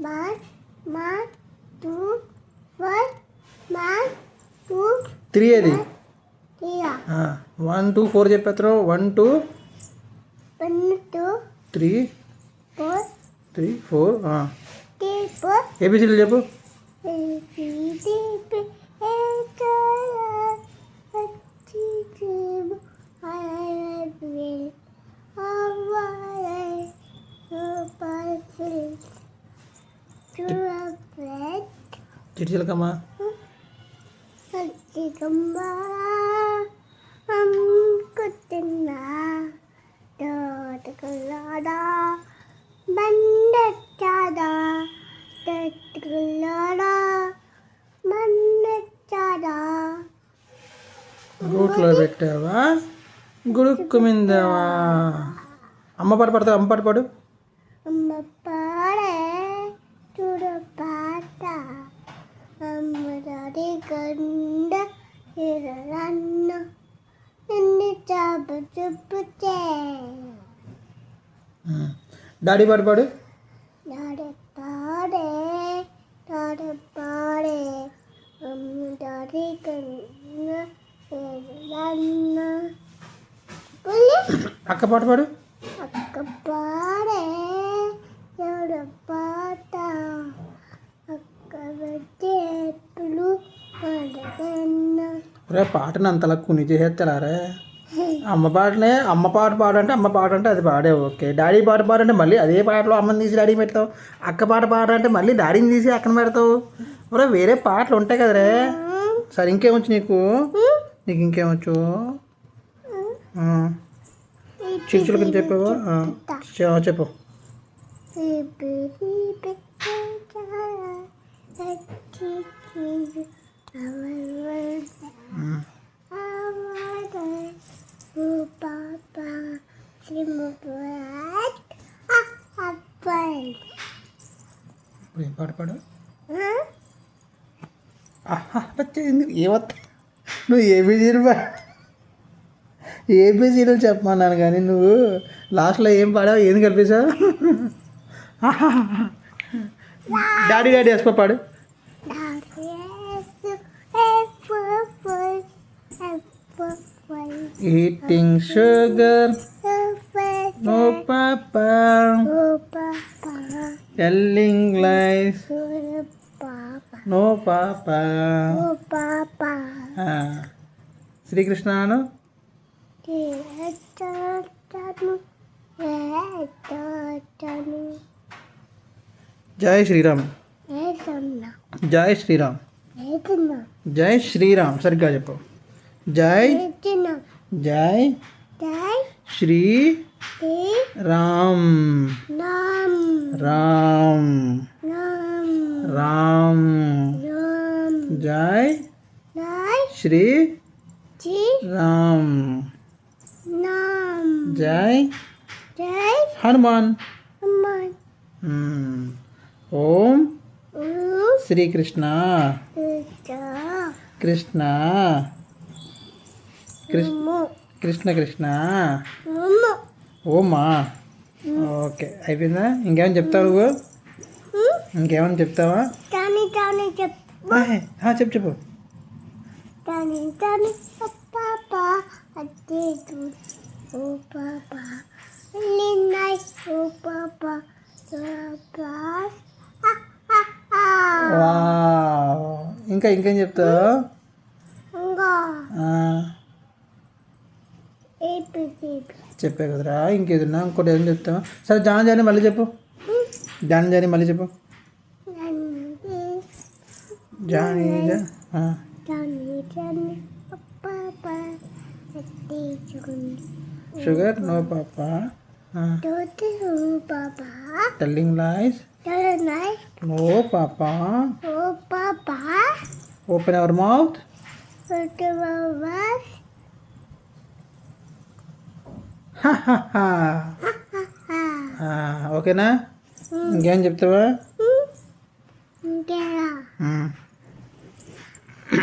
1 1 2 4 1 2 3 ఏది 3 1 2 4 చెప్పేస్తావు 1 2 1 2 3 4 3 4 3 4 ఏబిసిడీలు చెప్పు. చిటిచిలకమ్మ బండచ్చాదా తెట్టుకున్నాడా బండచ్చాదా గూట్లో పెట్టావా గుడుక్కు మిందావా. అమ్మ పాట పాడతావు, అమ్మ పాట పాడు. అమ్మ పాడే చూడ పాట అమ్మ దాడి గండ ఇరన్న నిన్ను చాపు చూపుతే డాడీ పాట పాడు. డాడీ పాడే డాడీ పాడే అమ్మ దాడి గండ ఇరన్న అక్క పాట పాడు. అక్క పాడే చూడ పాట అక్క వచ్చేప్పుడు అడగన్న రే పాటను అంతలా కుని చేసేస్తారా? అమ్మ పాట పాడంటే అమ్మ పాట అంటే అది పాడే ఓకే. డాడీ పాట పాడంటే మళ్ళీ అదే పాటలో అమ్మని తీసి డాడీ పెడతావు. అక్క పాట పాడంటే మళ్ళీ డాడీని తీసి అక్కన పెడతావు. ఒరే వేరే పాటలు ఉంటాయి కదరే. సరే ఇంకేమొచ్చు నీకు ఇంకేమొచ్చు? చిరుచులకని చెప్పావా? చెప్పు. ఏం పాట పాడు? ఏమత్తా నువ్వు ఏబీసీలు చెప్పమన్నాను కానీ నువ్వు లాస్ట్లో ఏం పాడావు? ఏం కల్పించావు? డాడీ వేసుకో పాడు. Eating sugar no papa telling lies no papa. శ్రీకృష్ణను జై శ్రీరామ్. జై శ్రీరామ్. జై శ్రీరామ్. సరిగ్గా చెప్పు. జై జై శ్రీ రామ్. రామ్ రామ్. జై శ్రీ రామ్. జై హనుమాన్. ఓం శ్రీకృష్ణ కృష్ణ కృష్ణ కృష్ణ ఓమా. ఓకే అయిపోయిందా? ఇంకేమైనా చెప్తావు నువ్వు? ఇంకేమైనా చెప్తావా? చెప్పు చెప్పు. ఇంకా ఇంకేం చెప్తావు? చెప్పే కదరా. ఇంకేదన్నా ఇంకోటి ఏం చెప్తావా? సరే జాన జాని మళ్ళీ చెప్పు. జాని మళ్ళీ చెప్పు. Johnny sugar no papa telling lies no papa open our mouth ఓకేనా? ఇంకేం చెప్తావా?